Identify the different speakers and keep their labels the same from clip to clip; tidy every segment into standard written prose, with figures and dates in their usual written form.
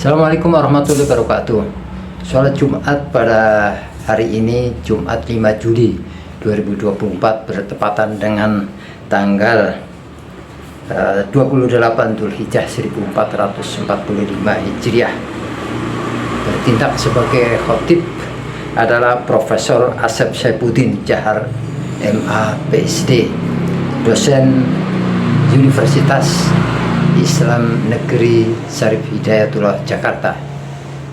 Speaker 1: Assalamualaikum warahmatullahi wabarakatuh. Sholat Jumat pada hari ini Jumat 5 Juli 2024 bertepatan dengan tanggal 28 Dzulhijjah 1445 Hijriah. Bertindak sebagai khotib adalah Profesor Asep Saifuddin Jahar MA PhD, dosen Universitas Islam Negeri Syarif Hidayatullah Jakarta.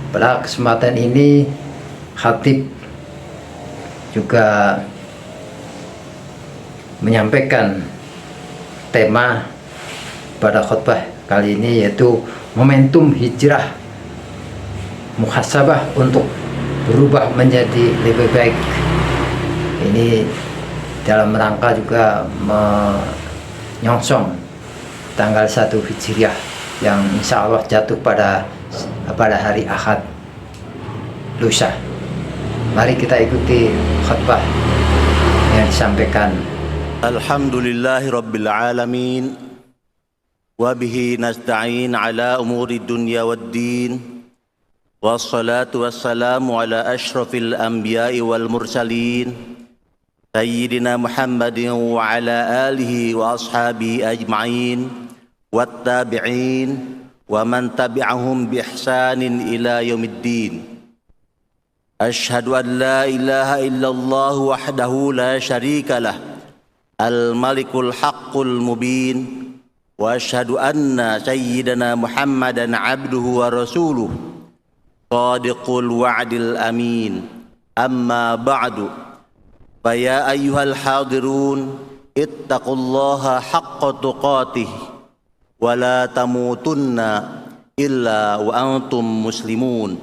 Speaker 1: Pada kesempatan ini khatib juga menyampaikan tema pada khutbah kali ini, yaitu momentum hijrah muhasabah untuk berubah menjadi lebih baik. Ini dalam rangka juga menyongsong tanggal 1 Hijriah yang insya Allah jatuh pada hari Ahad lusa. Mari kita ikuti khutbah yang disampaikan.
Speaker 2: Alhamdulillahi Rabbil Alamin, wabihi nasta'in ala umuri dunya waddin, wassalatu wassalamu ala ashrafil anbiya'i wal mursalin, Sayyidina Muhammadin wa ala alihi wa ashabihi ajma'in, wattabi'in wa man tabi'ahum bi ihsanin ila yaumiddin. Ashhadu an la ilaha illallah wahdahu la syarika lah, al-malikul haqqul mubin, wa ashhadu anna sayyidina Muhammadan abduhu wa rasuluh, sadiqul wa'dil amin. Amma ba'du, faya ayyuhal hadirun ittaqullaha haqqa tuqatih wa la tamutunna illa wa antum muslimun.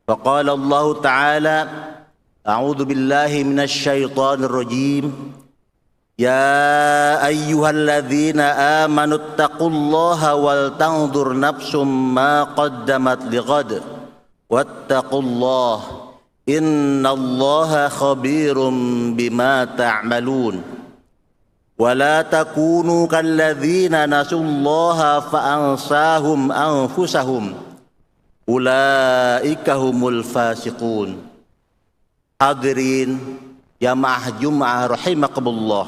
Speaker 2: Faqala Allah Ta'ala, a'udzu billahi minasy syaithanir rajim, ya ayyuhalladzina amanu ittaqullaha wal tanzur nafsum ma qaddamat lighad wattaqullaha innallaha khabirum bima ta'malun. Wa la takunu kalladzina nasullaha fa'ansahum anfusahum ulaika humul fasiqun. Hadirin jamaah Jumat rahimakumullah,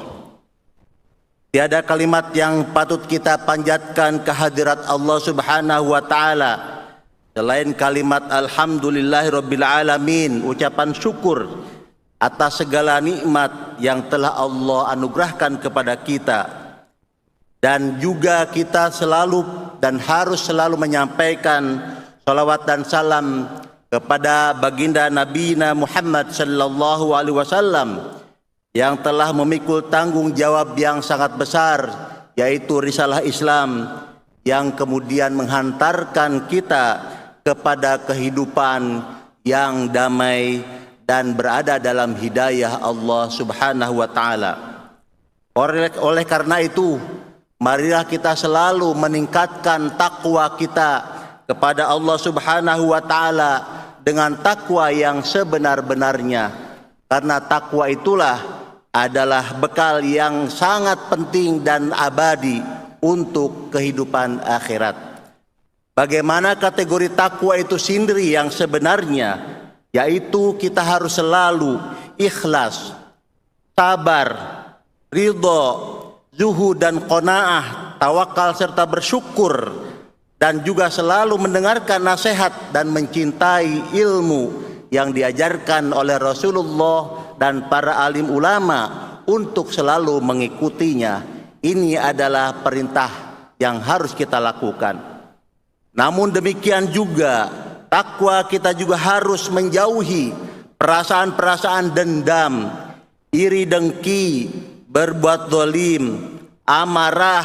Speaker 2: tiada kalimat yang patut kita panjatkan kehadirat Allah Subhanahu wa taala selain kalimat alhamdulillahirabbil alamin, ucapan syukur atas segala nikmat yang telah Allah anugerahkan kepada kita. Dan juga kita selalu dan harus selalu menyampaikan salawat dan salam kepada baginda Nabi Muhammad sallallahu alaihi wasallam yang telah memikul tanggung jawab yang sangat besar, yaitu risalah Islam yang kemudian menghantarkan kita kepada kehidupan yang damai dan berada dalam hidayah Allah Subhanahu wa taala. Oleh karena itu, marilah kita selalu meningkatkan takwa kita kepada Allah Subhanahu wa taala dengan takwa yang sebenar-benarnya, karena takwa itulah adalah bekal yang sangat penting dan abadi untuk kehidupan akhirat. Bagaimana kategori takwa itu sendiri yang sebenarnya, yaitu kita harus selalu ikhlas, sabar, ridho, zuhud dan qanaah, tawakal serta bersyukur, dan juga selalu mendengarkan nasihat dan mencintai ilmu yang diajarkan oleh Rasulullah dan para alim ulama untuk selalu mengikutinya. Ini adalah perintah yang harus kita lakukan. Namun demikian juga takwa kita juga harus menjauhi perasaan-perasaan dendam, iri dengki, berbuat zalim, amarah,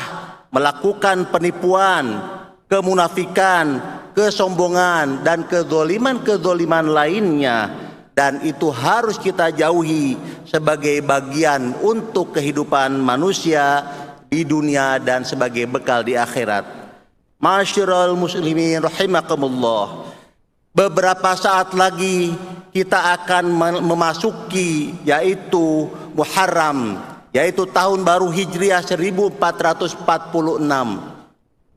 Speaker 2: melakukan penipuan, kemunafikan, kesombongan dan kezaliman-kezaliman lainnya. Dan itu harus kita jauhi sebagai bagian untuk kehidupan manusia di dunia dan sebagai bekal di akhirat. Masyiral muslimin rahimakumullah, beberapa saat lagi kita akan memasuki yaitu Muharram, yaitu tahun baru Hijriah 1446,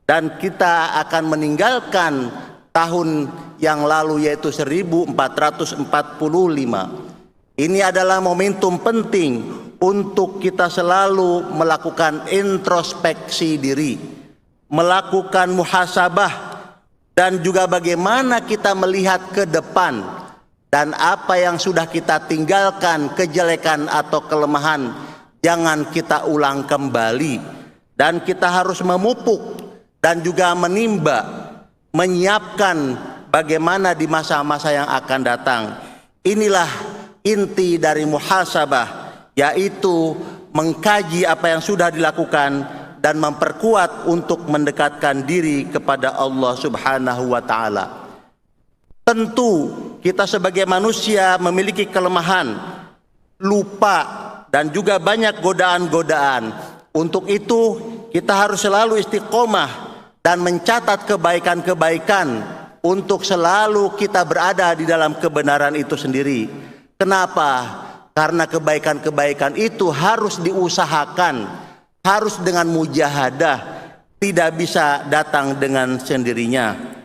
Speaker 2: dan kita akan meninggalkan tahun yang lalu, yaitu 1445. Ini adalah momentum penting untuk kita selalu melakukan introspeksi diri, melakukan muhasabah, dan juga bagaimana kita melihat ke depan dan apa yang sudah kita tinggalkan, kejelekan atau kelemahan, jangan kita ulang kembali. Dan kita harus memupuk dan juga menimba, menyiapkan bagaimana di masa-masa yang akan datang. Inilah inti dari muhasabah, yaitu mengkaji apa yang sudah dilakukan dan memperkuat untuk mendekatkan diri kepada Allah Subhanahu wa Ta'ala. Tentu kita sebagai manusia memiliki kelemahan, lupa, dan juga banyak godaan-godaan. Untuk itu kita harus selalu istiqomah dan mencatat kebaikan-kebaikan untuk selalu kita berada di dalam kebenaran itu sendiri. Kenapa? Karena kebaikan-kebaikan itu harus diusahakan, harus dengan mujahadah, tidak bisa datang dengan sendirinya.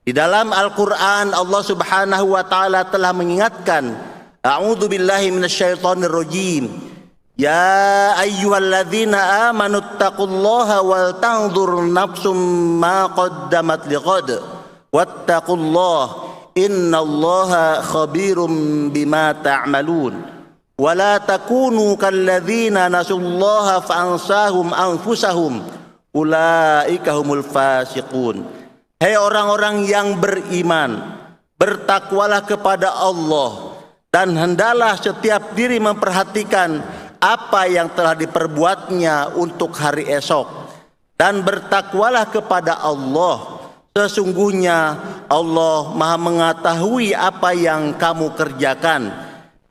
Speaker 2: Di dalam Al-Quran Allah Subhanahu wa Ta'ala telah mengingatkan, A'udzu billahi minasyaitonir rajim. Ya ayyuhalladzina amanu taqullaha wal tanzur nafsum ma qaddamat lighad wattaqullaha innallaha khabirum bima ta'malun wa la takunu kalladzina nasullaha fa'ansahum anfusahum ulaika humul fasiqun. Hai orang-orang yang beriman, bertakwalah kepada Allah dan hendaklah setiap diri memperhatikan apa yang telah diperbuatnya untuk hari esok, dan bertakwalah kepada Allah, sesungguhnya Allah Maha mengetahui apa yang kamu kerjakan.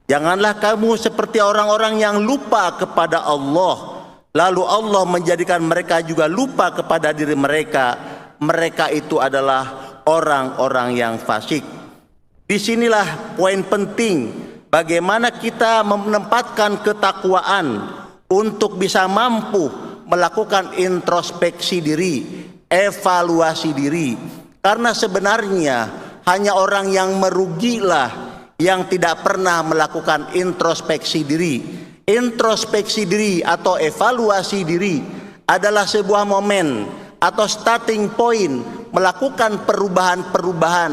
Speaker 2: Janganlah kamu seperti orang-orang yang lupa kepada Allah, lalu Allah menjadikan mereka juga lupa kepada diri mereka. Mereka itu adalah orang-orang yang fasik. Disinilah poin penting, bagaimana kita menempatkan ketakwaan untuk bisa mampu melakukan introspeksi diri, evaluasi diri. Karena sebenarnya hanya orang yang merugilah yang tidak pernah melakukan introspeksi diri. Introspeksi diri atau evaluasi diri adalah sebuah momen atau starting point melakukan perubahan-perubahan,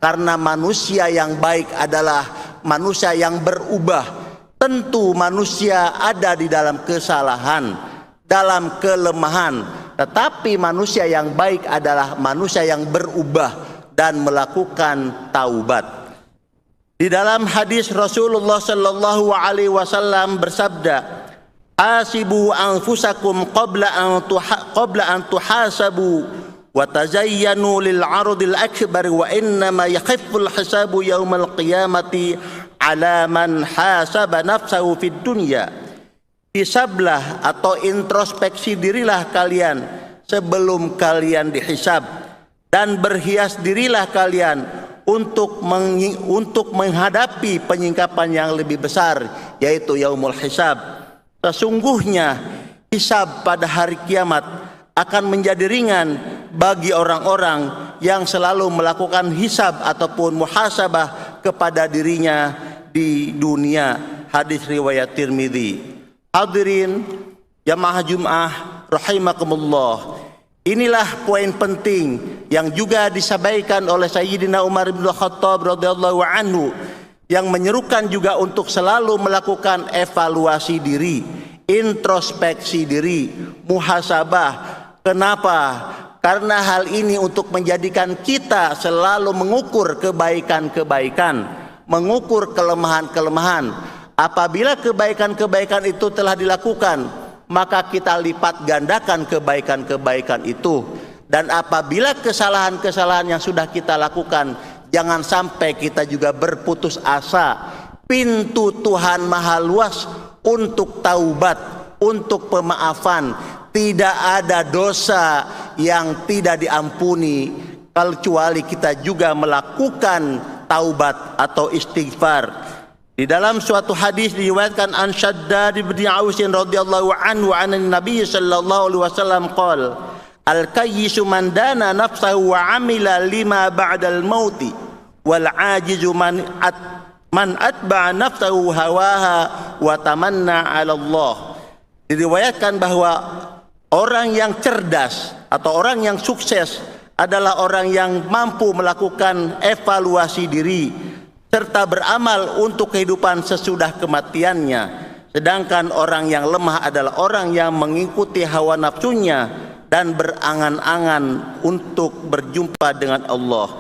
Speaker 2: karena manusia yang baik adalah manusia yang berubah. Tentu manusia ada di dalam kesalahan, dalam kelemahan, tetapi manusia yang baik adalah manusia yang berubah dan melakukan taubat. Di dalam hadis Rasulullah sallallahu alaihi wasallam bersabda, "Hasibu anfusakum qabla an tuhasabu wa tazayyanu lil 'ardil akbar wa innama yakhifful hisabu yaumal qiyamati 'ala man hasaba nafsahu fid dunya." Hisablah atau introspeksi dirilah kalian sebelum kalian dihisab, dan berhias dirilah kalian untuk menghadapi penyingkapan yang lebih besar, yaitu yaumul hisab. Sesungguhnya hisab pada hari kiamat akan menjadi ringan bagi orang-orang yang selalu melakukan hisab ataupun muhasabah kepada dirinya di dunia. Hadis riwayat Tirmidzi. Hadirin jamaah Jumat rahimakumullah, inilah poin penting yang juga disampaikan oleh Sayyidina Umar bin Khattab radhiyallahu anhu, yang menyerukan juga untuk selalu melakukan evaluasi diri, introspeksi diri, muhasabah. Kenapa? Karena hal ini untuk menjadikan kita selalu mengukur kebaikan-kebaikan, mengukur kelemahan-kelemahan. Apabila kebaikan-kebaikan itu telah dilakukan, maka kita lipat gandakan kebaikan-kebaikan itu. Dan apabila kesalahan-kesalahan yang sudah kita lakukan, jangan sampai kita juga berputus asa. Pintu Tuhan maha luas untuk taubat, untuk pemaafan. Tidak ada dosa yang tidak diampuni kecuali kita juga melakukan taubat atau istighfar. Di dalam suatu hadis diriwayatkan an Shaddad bin Aus radhiyallahu anhu an Nabi sallallahu alaihi wasallam qala, Al-kayyisu man dana nafsahu wa amila lima ba'dal mauti wal ajizu man atba'a nafsahu hawaha wa tamanna 'ala Allah. Diriwayatkan bahwa orang yang cerdas atau orang yang sukses adalah orang yang mampu melakukan evaluasi diri serta beramal untuk kehidupan sesudah kematiannya. Sedangkan orang yang lemah adalah orang yang mengikuti hawa nafsunya dan berangan-angan untuk berjumpa dengan Allah.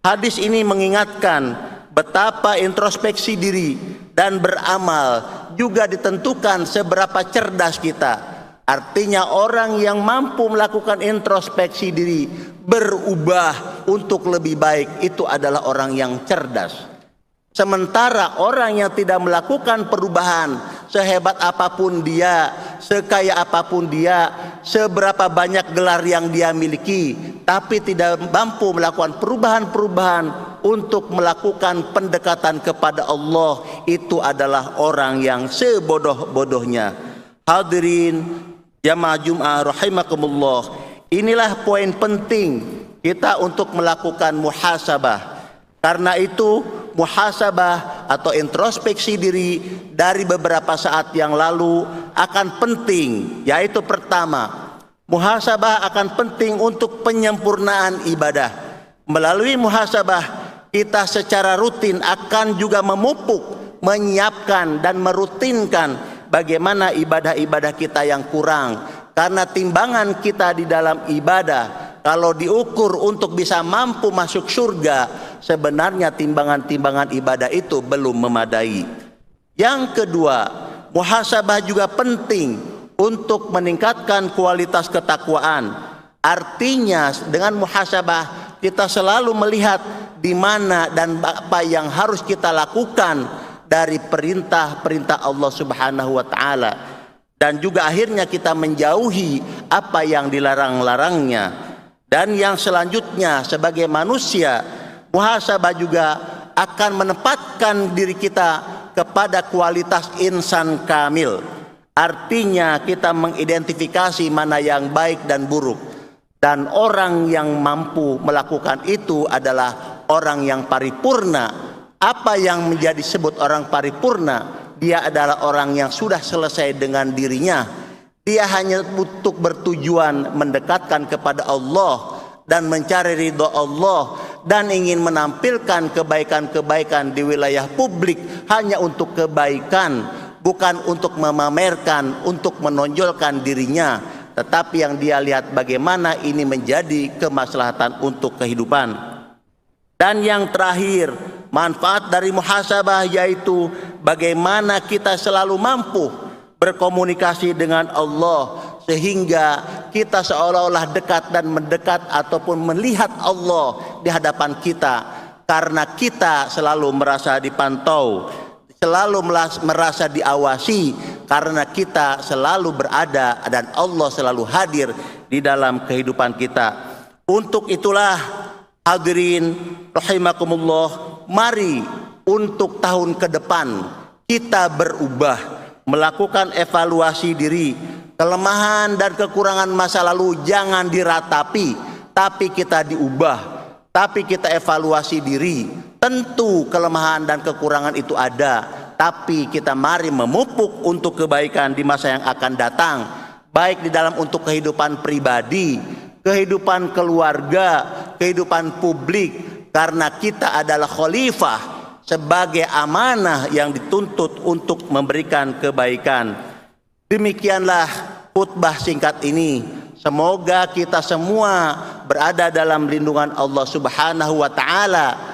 Speaker 2: Hadis ini mengingatkan betapa introspeksi diri dan beramal juga ditentukan seberapa cerdas kita. Artinya orang yang mampu melakukan introspeksi diri, berubah untuk lebih baik, itu adalah orang yang cerdas. Sementara orang yang tidak melakukan perubahan, sehebat apapun dia, sekaya apapun dia, seberapa banyak gelar yang dia miliki, tapi tidak mampu melakukan perubahan-perubahan untuk melakukan pendekatan kepada Allah, itu adalah orang yang sebodoh-bodohnya. Hadirin jamaah Jum'ah rahimakumullah, inilah poin penting kita untuk melakukan muhasabah. Karena itu muhasabah atau introspeksi diri dari beberapa saat yang lalu akan penting, yaitu pertama, muhasabah akan penting untuk penyempurnaan ibadah. Melalui muhasabah kita secara rutin akan juga memupuk, menyiapkan dan merutinkan bagaimana ibadah-ibadah kita yang kurang. Karena timbangan kita di dalam ibadah, kalau diukur untuk bisa mampu masuk surga, sebenarnya timbangan-timbangan ibadah itu belum memadai. Yang kedua, muhasabah juga penting untuk meningkatkan kualitas ketakwaan. Artinya dengan muhasabah kita selalu melihat di mana dan apa yang harus kita lakukan dari perintah-perintah Allah Subhanahu wa taala, dan juga akhirnya kita menjauhi apa yang dilarang-larangnya. Dan yang selanjutnya, sebagai manusia, muhasabah juga akan menempatkan diri kita kepada kualitas insan kamil. Artinya kita mengidentifikasi mana yang baik dan buruk. Dan orang yang mampu melakukan itu adalah orang yang paripurna. Apa yang menjadi sebut orang paripurna? Dia adalah orang yang sudah selesai dengan dirinya. Dia hanya untuk bertujuan mendekatkan kepada Allah dan mencari ridho Allah, dan ingin menampilkan kebaikan-kebaikan di wilayah publik hanya untuk kebaikan, bukan untuk memamerkan, untuk menonjolkan dirinya, tetapi yang dia lihat bagaimana ini menjadi kemaslahatan untuk kehidupan. Dan yang terakhir, manfaat dari muhasabah yaitu bagaimana kita selalu mampu berkomunikasi dengan Allah, sehingga kita seolah-olah dekat dan mendekat ataupun melihat Allah di hadapan kita, karena kita selalu merasa dipantau, selalu merasa diawasi, karena kita selalu berada dan Allah selalu hadir di dalam kehidupan kita. Untuk itulah hadirin rahimakumullah, mari untuk tahun ke depan kita berubah, melakukan evaluasi diri. Kelemahan dan kekurangan masa lalu jangan diratapi, tapi kita diubah, tapi kita evaluasi diri. Tentu kelemahan dan kekurangan itu ada, tapi kita mari memupuk untuk kebaikan di masa yang akan datang, baik di dalam untuk kehidupan pribadi, kehidupan keluarga, kehidupan publik, karena kita adalah khalifah sebagai amanah yang dituntut untuk memberikan kebaikan. Demikianlah khutbah singkat ini. Semoga kita semua berada dalam lindungan Allah Subhanahu wa taala